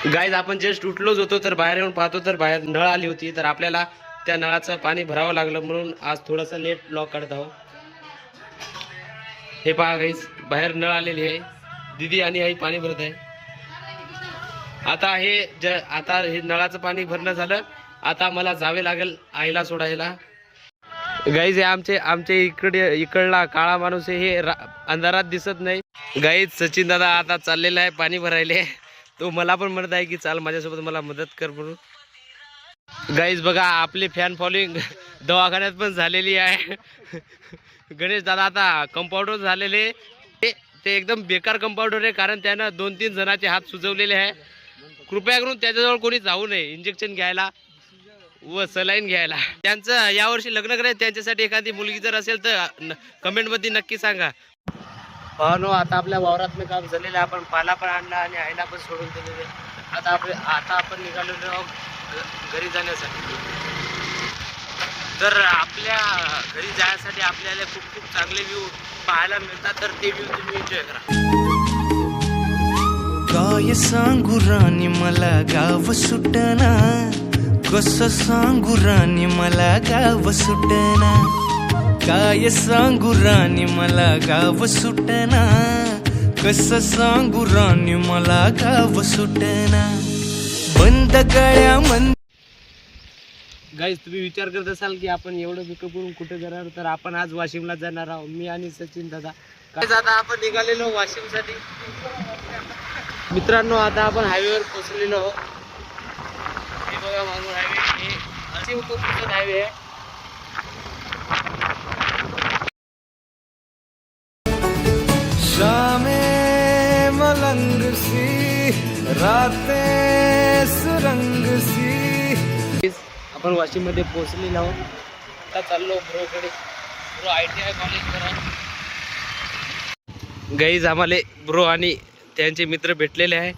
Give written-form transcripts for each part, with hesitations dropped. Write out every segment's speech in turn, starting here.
Guys आपण just उठलोच होतो तर बाहेर येऊन पाहतो तर बाहेर नळ आली होती तर आपल्याला त्या नळाचं पाणी भरावं लागलं म्हणून आज थोडासा लेट ब्लॉग काढत आहोत. हे पहा गाईज बाहेर नळ आलेली आहे. दीदी आणि आई पाणी भरत आहे. आता हे नळाचं पाणी भरणं झालं. आता मला जावे लागेल आईला सोडायला. गाईज हे आमचे इकडला काळा माणूस आहे. हे अंधारात दिसत नाही. गाईज सचिन दादा आता चाललेला आहे पाणी भरायले. तो मला पण म्हणत आहे की चाल माझ्यासोबत मला मदत कर म्हणून. गाईज बघा आपली फॅन फॉलोइंग दवाखान्यात पण झालेली आहे. गणेश दादा आता कंपाऊंडर झालेले. ते एकदम बेकार कंपाऊंडर आहे कारण त्यानं 2-3 जणांचे हात सुजवलेले आहे. कृपया करून त्याच्याजवळ कोणी जाऊ नये इंजेक्शन घ्यायला व सलाईन घ्यायला. त्यांचं यावर्षी लग्न करायचं. त्यांच्यासाठी एखादी मुलगी जर असेल तर कमेंटमध्ये नक्की सांगा. हो नो आता आपल्या वावरातलं काम झालेलं आहे. आपण पाला पण आणला आणि आईला पण सोडून दिलेले. आता आपण निघालेलो आहोत घरी जाण्यासाठी. तर आपल्या घरी जाण्यासाठी आपल्याला खूप खूप चांगले व्ह्यू पाहायला मिळतात. तर ते व्ह्यू तुम्ही एन्जॉय करा. काय सांगू राणी मला गाव सुटना, कसं सांगू राणी मला गाव सुटना. काय सांगू राणी मला गाव सुटना, कसं सांगू राणी मला गाव सुटना. बंद गळ्या मंद. गाईज तुम्ही विचार करत असाल की आपण एवढं पिकअप करून कुठे जाणार. तर आपण आज वाशिमला जाणार आहोत मी आणि सचिन दादा. आता आपण निघालेलो वाशिमसाठी. मित्रांनो आता आपण हायवेवर पोहोचलेलो आहोत. हे बघा मागून हायवे. हे वाशिम कोकण हायवे आहे. शामे मलंग सी रातें सुरंग सी. आपण वाशिम मध्ये पोहोचलेलो आहोत. आता चाललो ब्रोकडे. ब्रो ITI कॉलेज करा. गाईज आम्हाला ब्रो आणि त्यांचे मित्र भेटलेले आहे.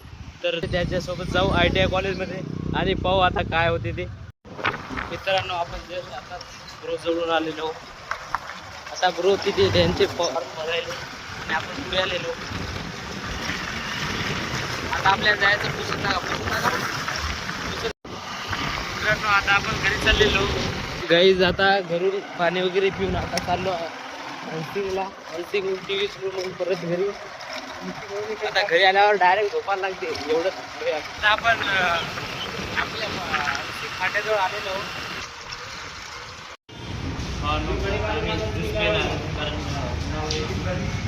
तर त्यांच्यासोबत जाऊ ITI कॉलेजमध्ये आणि पाहू आता काय होते ते. मित्रांनो आपण जस्ट आता ब्रो जवळून आलेलो. आता ब्रो तिथे त्यांचे फॉर्म भरायले आणि आपण पुढे आलेलो. आता आपल्याला जायचं पुसून मित्रांनो आता आपण घरी चाललेलो. गाईज आता घरून पाणी वगैरे पिऊन आता चाललो हल्सिंग टी व्ही सोडून परत घरी. आता घरी आल्यावर डायरेक्ट झोपायला लागते एवढं. आता आपण आपल्या फाट्याजवळ आलेलो.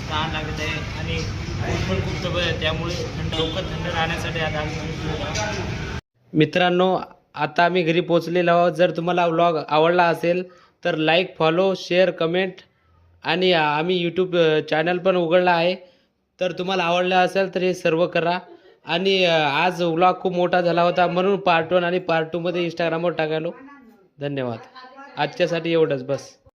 तहान लागत आहे आणि पण खूप सवय आहे त्यामुळे लवकर थंड राहण्यासाठी आता मित्रांनो आता आम्ही घरी पोहोचलेलो आहोत. जर तुम्हाला व्लॉग आवडला असेल तर लाईक फॉलो शेअर कमेंट आणि आम्ही यूट्यूब चॅनल पण उघडला आहे. तर तुम्हाला आवडला असेल तर हे सर्व करा. आणि आज व्लॉग खूप मोठा झाला होता म्हणून पार्ट 1 आणि पार्ट 2 मध्ये इंस्टाग्रामवर टाकायलो. धन्यवाद. आजच्यासाठी एवढंच बस.